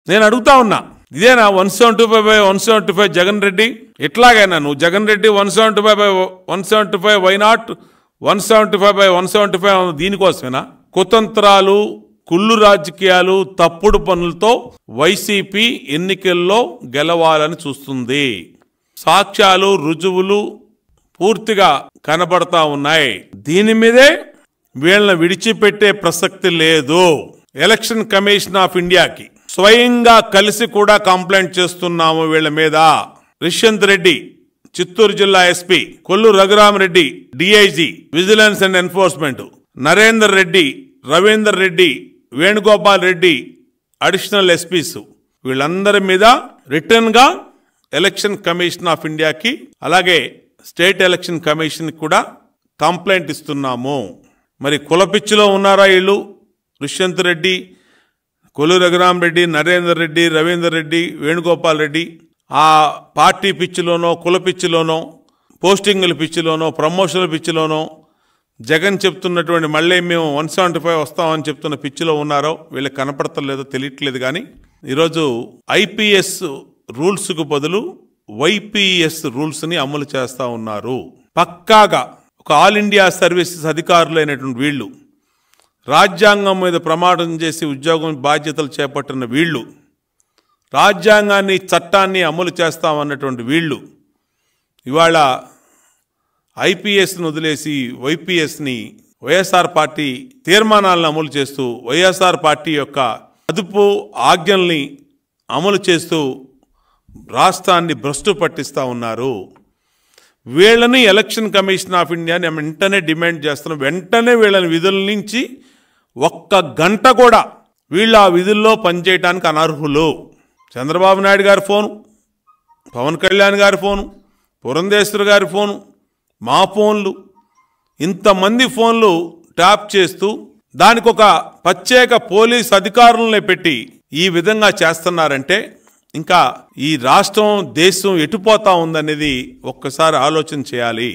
నేను అడుగుతా ఉన్నా, ఇదేనా 175/175 జగన్ రెడ్డి? ఎట్లాగైనా నువ్వు జగన్ రెడ్డి 175/175 వై నాట్ 175/175 దీనికోసమేనా? కుతంత్రాలు, కుళ్ళు రాజకీయాలు, తప్పుడు పనులతో వైసీపీ ఎన్నికల్లో గెలవాలని చూస్తుంది. సాక్ష్యాలు, రుజువులు పూర్తిగా కనబడతా ఉన్నాయి. దీని మీదే వీళ్ళని విడిచిపెట్టే ప్రసక్తి లేదు. ఎలక్షన్ కమిషన్ ఆఫ్ ఇండియాకి స్వయంగా కలిసి కూడా కంప్లైంట్ చేస్తున్నాము వీళ్ళ మీద. రిష్యంత్ రెడ్డి చిత్తూరు జిల్లా SP, Kollu Raghurama Reddy DIG vigilance and enforcement, Narender Reddy, Ravinder Reddy, Venugopal Reddy additional SP's, వీళ్ళందరి మీద రిటర్న్ గా ఎలక్షన్ కమిషన్ ఆఫ్ ఇండియాకి అలాగే స్టేట్ ఎలక్షన్ కమిషన్ కూడా కంప్లైంట్ ఇస్తున్నాము. మరి కులపిచ్చిలో ఉన్నారా వీళ్ళు? రిష్యంత్ రెడ్డి, కొల్లు రఘురామరెడ్డి, నరేందర్ రెడ్డి, రవీందర్ రెడ్డి, వేణుగోపాల్ రెడ్డి ఆ పార్టీ పిచ్చిలోనో, కుల పిచ్చిలోనో, పోస్టింగుల పిచ్చిలోనో, ప్రమోషన్ల పిచ్చిలోనో, జగన్ చెప్తున్నటువంటి మళ్ళీ మేము 175 వస్తామని చెప్తున్న పిచ్చిలో ఉన్నారో వీళ్ళకి కనపడతలేదో తెలియట్లేదు. కానీ ఈరోజు ఐపీఎస్ రూల్స్కు బదులు వైపీఎస్ రూల్స్ని అమలు చేస్తూ ఉన్నారు. పక్కాగా ఒక ఆల్ ఇండియా సర్వీసెస్ అధికారులైనటువంటి వీళ్ళు, రాజ్యాంగం మీద ప్రమాణం చేసి ఉద్యోగం బాధ్యతలు చేపట్టిన వీళ్ళు, రాజ్యాంగాన్ని, చట్టాన్ని అమలు చేస్తామన్నటువంటి వీళ్ళు ఇవాళ ఐపీఎస్ను వదిలేసి వైపీఎస్ని, వైఎస్ఆర్ పార్టీ తీర్మానాలను అమలు చేస్తూ వైఎస్ఆర్ పార్టీ యొక్క అదుపు ఆజ్ఞల్ని అమలు చేస్తూ రాష్ట్రాన్ని భ్రష్టు పట్టిస్తూ ఉన్నారు. వీళ్ళని ఎలక్షన్ కమిషన్ ఆఫ్ ఇండియాని వెంటనే డిమాండ్ చేస్తున్నాం. వెంటనే వీళ్ళని విధుల నుంచి 1 గంట కూడా వీళ్ళు ఆ విధుల్లో పనిచేయడానికి అనర్హులు. చంద్రబాబు నాయుడు గారి ఫోను, పవన్ కళ్యాణ్ గారి ఫోను, పురంధేశ్వరి గారి ఫోను, మా ఫోన్లు, ఇంతమంది ఫోన్లు ట్యాప్ చేస్తూ దానికి ఒక ప్రత్యేక పోలీస్ అధికారులనే పెట్టి ఈ విధంగా చేస్తున్నారంటే ఇంకా ఈ రాష్ట్రం, దేశం ఎటుపోతా ఉందనేది ఒక్కసారి ఆలోచన చేయాలి.